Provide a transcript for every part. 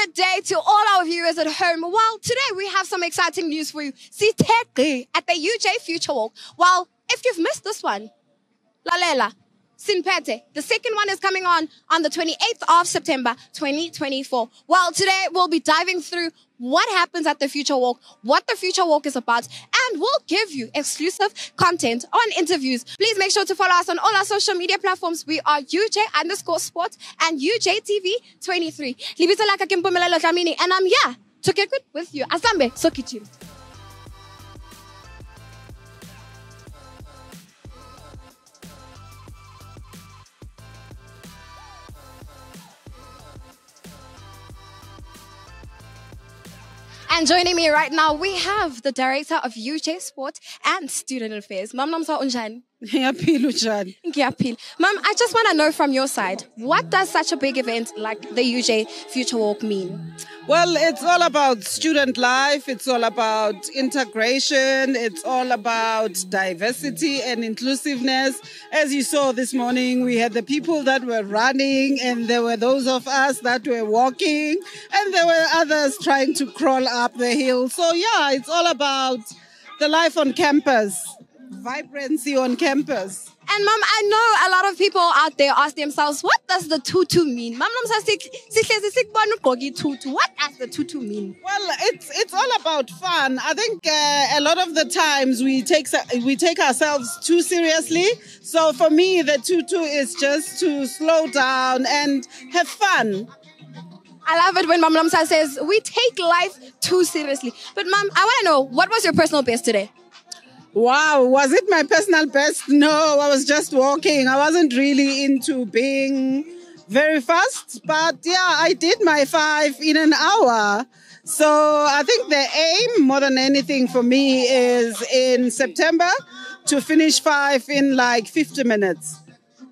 Good day to all our viewers at home. Well, today we have some exciting news for you. 𝐔𝐉 at the UJ Future Walk. Well, if you've missed this one, Lalela, Sinpete. The second one is coming on the 28th of September, 2024. Well, today we'll be diving through what happens at the Future Walk, what the Future Walk is about, and we'll give you exclusive content on interviews. Please make sure to follow us on all our social media platforms. We are UJ_Sport and UJTV 23. Libito laka ke Mpumelelo Dlamini, and I'm here to get good with you. Aslambe, Sokichim. And joining me right now, we have the director of UJ Sport and Student Affairs. Ma'am, namsa unjani? Ma'am, I just want to know from your side, what does such a big event like the UJ Future Walk mean? Well, it's all about student life. It's all about integration. It's all about diversity and inclusiveness. As you saw this morning, we had the people that were running, and there were those of us that were walking, and there were others trying to crawl up the hill. So yeah, it's all about the life on campus, vibrancy on campus. And Mom, I know a lot of people out there ask themselves, what does the tutu mean? Mom, what does the tutu mean? Well, it's all about fun. I think a lot of the times we take ourselves too seriously. So for me, the tutu is just to slow down and have fun. I love it when Mom Namsa says, we take life too seriously. But Mom, I want to know, what was your personal best today? Wow, was it my personal best? No, I was just walking. I wasn't really into being very fast, but yeah, I did my 5 in an hour. So I think the aim more than anything for me is in September to finish 5 in like 50 minutes.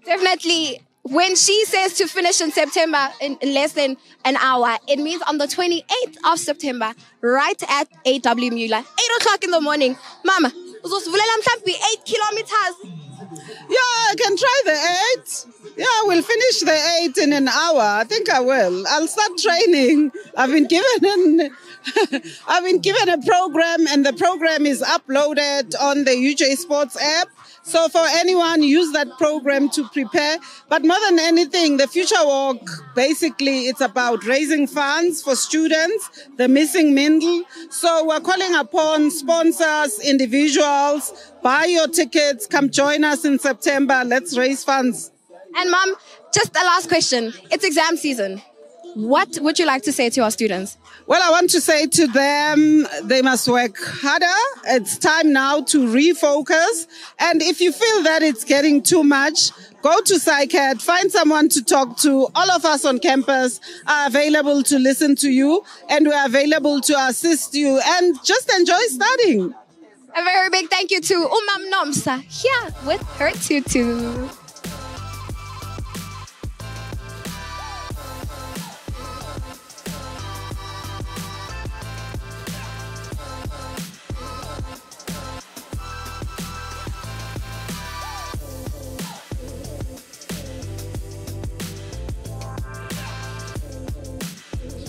Definitely. When she says to finish in September in less than an hour, it means on the 28th of September, right at 𝐷𝐿 Muller, 8 o'clock in the morning. Mama, 8 kilometers. Yeah, I can try the 8. Yeah, we'll finish the 8 in an hour. I think I will. I'll start training. I've been given a program, and the program is uploaded on the UJ Sports app. So for anyone, use that program to prepare. But more than anything, the Future Walk, basically, it's about raising funds for students, the missing middle. So we're calling upon sponsors, individuals, buy your tickets, come join us in September. Let's raise funds. And Mom, just a last question. It's exam season. What would you like to say to our students? Well, I want to say to them, they must work harder. It's time now to refocus. And if you feel that it's getting too much, go to 𝐔𝐉, find someone to talk to. All of us on campus are available to listen to you, and we're available to assist you, and just enjoy studying. A very big thank you to Umam Nomsa here with her tutu.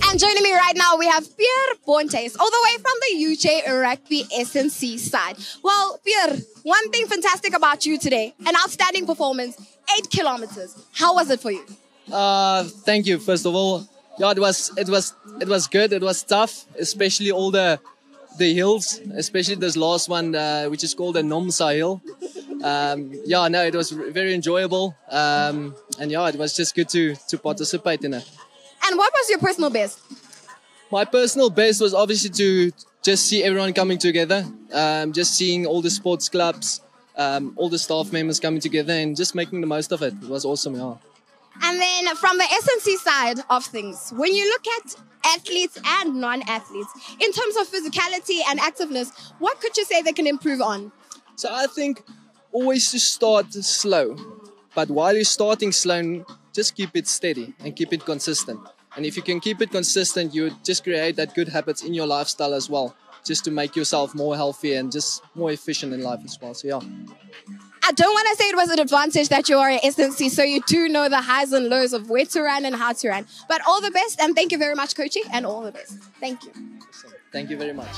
And joining me right now, we have Pierre Bontes, all the way from the UJ Rugby SNC side. Well, Pierre, one thing fantastic about you today, an outstanding performance, 8 kilometers. How was it for you? Thank you, first of all. Yeah, it was good. It was tough, especially all the hills, especially this last one, which is called the Nomsa Hill. Yeah, no, it was very enjoyable. And yeah, it was just good to participate in it. And what was your personal best? My personal best was obviously to just see everyone coming together, just seeing all the sports clubs, all the staff members coming together and just making the most of it. It was awesome, yeah. And then from the SNC side of things, when you look at athletes and non-athletes, in terms of physicality and activeness, what could you say they can improve on? So I think always to start slow. But while you're starting slow, just keep it steady and keep it consistent. And if you can keep it consistent, you just create that good habits in your lifestyle as well, just to make yourself more healthy and just more efficient in life as well. So yeah. I don't want to say it was an advantage that you are an SNC, so you do know the highs and lows of where to run and how to run. But all the best, and thank you very much, Coachy, and all the best. Thank you. Thank you very much.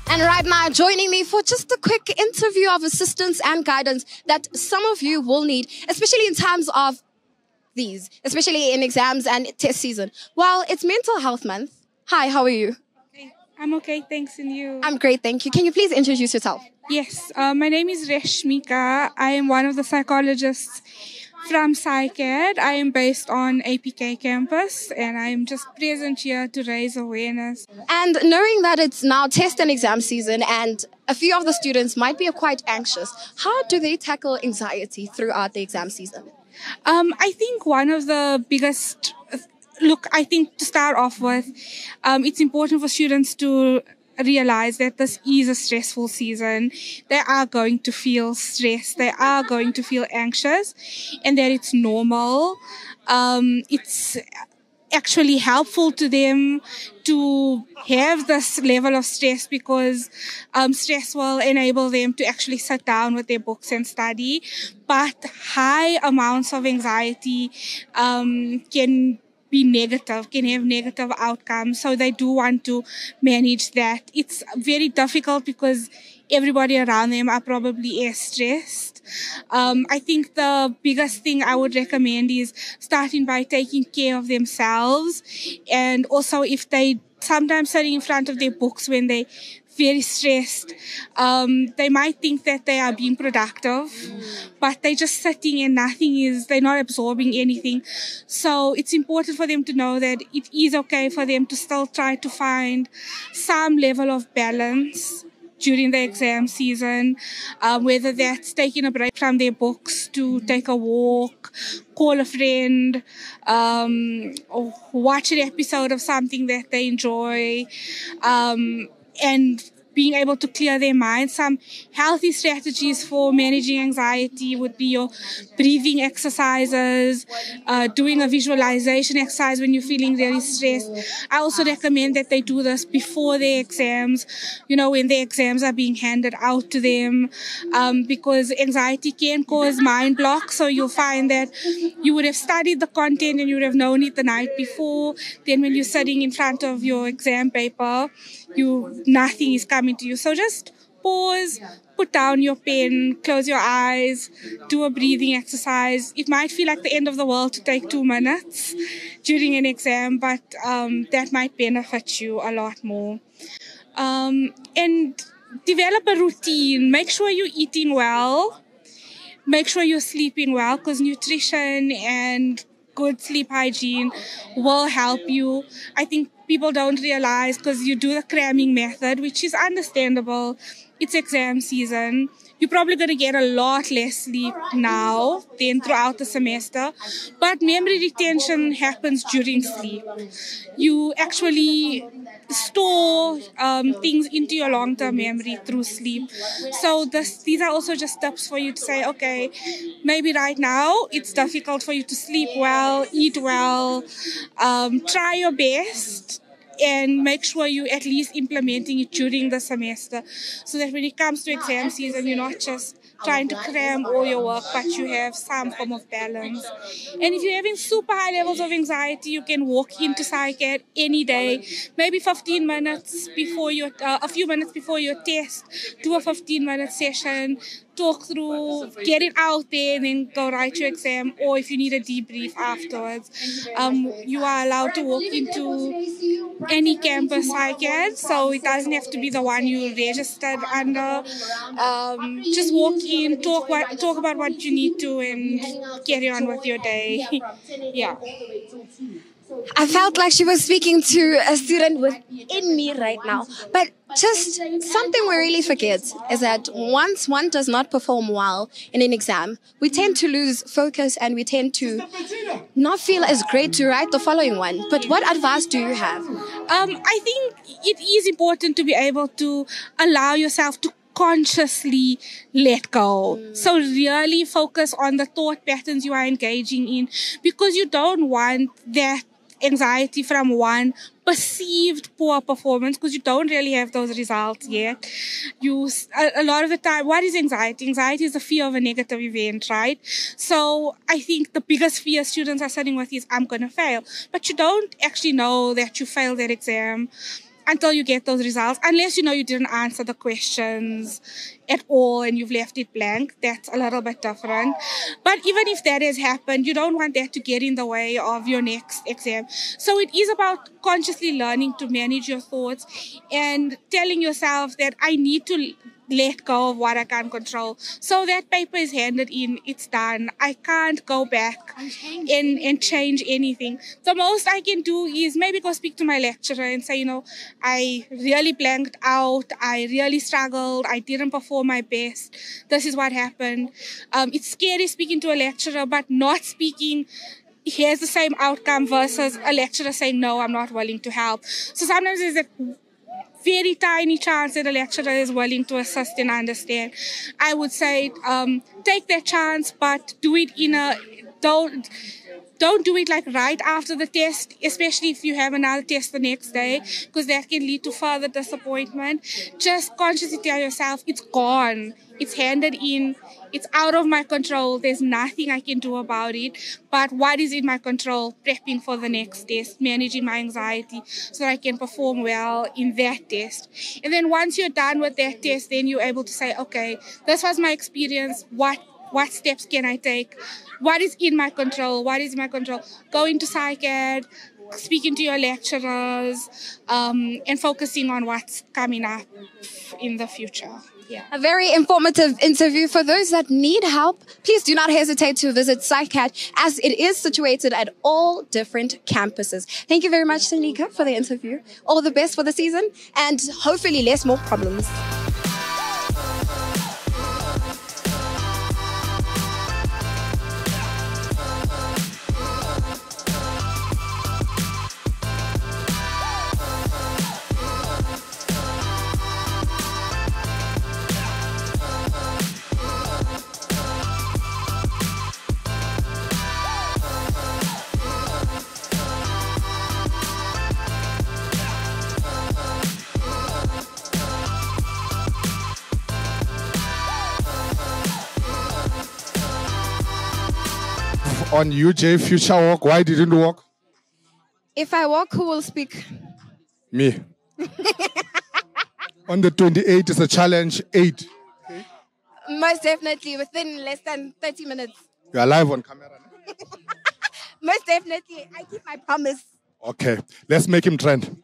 And right now, joining me for just a quick interview of assistance and guidance that some of you will need, especially in times of these, especially in exams and test season. Well, it's Mental Health Month. Hi, how are you? I'm okay, thanks, and you? I'm great, thank you. Can you please introduce yourself? Yes, my name is 𝐔𝐉 𝐅𝐔𝐓𝐔𝐑𝐄. I am one of the psychologists from 𝐔𝐈CAD. I am based on APK campus, and I am just present here to raise awareness. And knowing that it's now test and exam season and a few of the students might be quite anxious, how do they tackle anxiety throughout the exam season? I think one of the biggest, I think to start off with, it's important for students to realize that this is a stressful season. They are going to feel stressed. They are going to feel anxious, and that it's normal. It's actually helpful to them to have this level of stress because stress will enable them to actually sit down with their books and study. But high amounts of anxiety can be negative, can have negative outcomes. So they do want to manage that. It's very difficult because everybody around them are probably as stressed. I think the biggest thing I would recommend is starting by taking care of themselves. And also if they sometimes sitting in front of their books when they very stressed, they might think that they are being productive, but they're just sitting and they're not absorbing anything. So it's important for them to know that it is okay for them to still try to find some level of balance during the exam season, whether that's taking a break from their books to take a walk, call a friend, or watch an episode of something that they enjoy, and being able to clear their mind. Some healthy strategies for managing anxiety would be your breathing exercises, doing a visualization exercise when you're feeling really stressed. I also recommend that they do this before their exams, when their exams are being handed out to them, because anxiety can cause mind block. So you'll find that you would have studied the content and you would have known it the night before. Then when you're sitting in front of your exam paper, nothing is coming to you. So just pause, put down your pen, close your eyes, do a breathing exercise. It might feel like the end of the world to take 2 minutes during an exam, but that might benefit you a lot more. And develop a routine. Make sure you're eating well. Make sure you're sleeping well, because nutrition and good sleep hygiene will help you. I think people don't realize, because you do the cramming method, which is understandable. It's exam season. You're probably going to get a lot less sleep now than throughout the semester. But memory retention happens during sleep. You actually store things into your long-term memory through sleep. So these are also just tips for you to say, okay, maybe right now it's difficult for you to sleep well, eat well, try your best, and make sure you at least implementing it during the semester, so that when it comes to exam season, you're not just trying to cram all your work, but you have some form of balance. And if you're having super high levels of anxiety, you can walk into 𝐔𝐈CAD any day, maybe 15 minutes before a few minutes before your test, do a 15-minute session, talk through, get it out there, and then go write your exam. Or if you need a debrief afterwards, you are allowed to walk into any campus 𝐔𝐈CAD, so it doesn't have to be the one you registered under. Just walk in, talk about what you need to, and carry on with your day. Yeah. I felt like she was speaking to a student within me right now. But just something we really forget is that once one does not perform well in an exam, we tend to lose focus and we tend to not feel as great to write the following one. But what advice do you have? I think it is important to be able to allow yourself to consciously let go. So really focus on the thought patterns you are engaging in, because you don't want that anxiety from one perceived poor performance, because you don't really have those results yet. A lot of the time, what is anxiety? Anxiety is the fear of a negative event, right? So I think the biggest fear students are sitting with is, I'm going to fail. But you don't actually know that you failed that exam until you get those results, unless you know you didn't answer the questions at all and you've left it blank. That's a little bit different. But even if that has happened, you don't want that to get in the way of your next exam. So it is about consciously learning to manage your thoughts and telling yourself that I need to let go of what I can't control. So that paper is handed in, it's done. I can't go back and change anything. The most I can do is maybe go speak to my lecturer and say, I really blanked out. I really struggled. I didn't perform my best. This is what happened. It's scary speaking to a lecturer, but not speaking here's the same outcome versus a lecturer saying, no, I'm not willing to help. So sometimes there's a very tiny chance that a lecturer is willing to assist and understand. I would say take that chance, but do it don't do it like right after the test, especially if you have another test the next day, because that can lead to further disappointment. Just consciously tell yourself, it's gone. It's handed in. It's out of my control. There's nothing I can do about it. But what is in my control? Prepping for the next test, managing my anxiety so that I can perform well in that test. And then once you're done with that test, then you're able to say, okay, this was my experience. What steps can I take? What is in my control? What is in my control? Going to 𝐔𝐉, speaking to your lecturers, and focusing on what's coming up in the future. Yeah. A very informative interview. For those that need help, please do not hesitate to visit 𝐔𝐉, as it is situated at all different campuses. Thank you very much, Tanika, for the interview. All the best for the season, and hopefully less more problems. On UJ Future Walk, why didn't you walk? If I walk, who will speak? Me. On the 28th is a challenge 8. Okay. Most definitely, within less than 30 minutes. You are live on camera. Most definitely, I keep my promise. Okay, let's make him trend.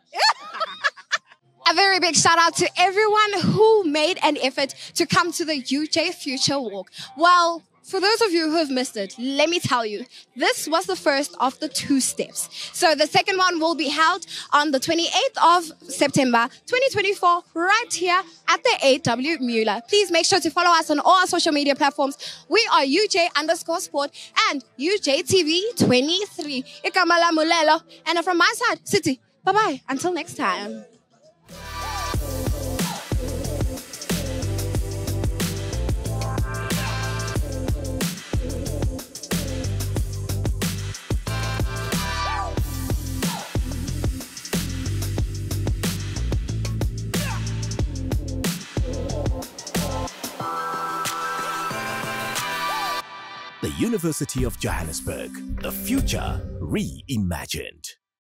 A very big shout out to everyone who made an effort to come to the UJ Future Walk. Well, for those of you who have missed it, let me tell you, this was the first of the 2 steps. So the second one will be held on the 28th of September, 2024, right here at the 𝐷𝐷𝐿 Mueller. Please make sure to follow us on all our social media platforms. We are UJ_sport and UJTV 23. Igama lami uLelo. And from my side, City. Bye-bye. Until next time. The University of Johannesburg, the future reimagined.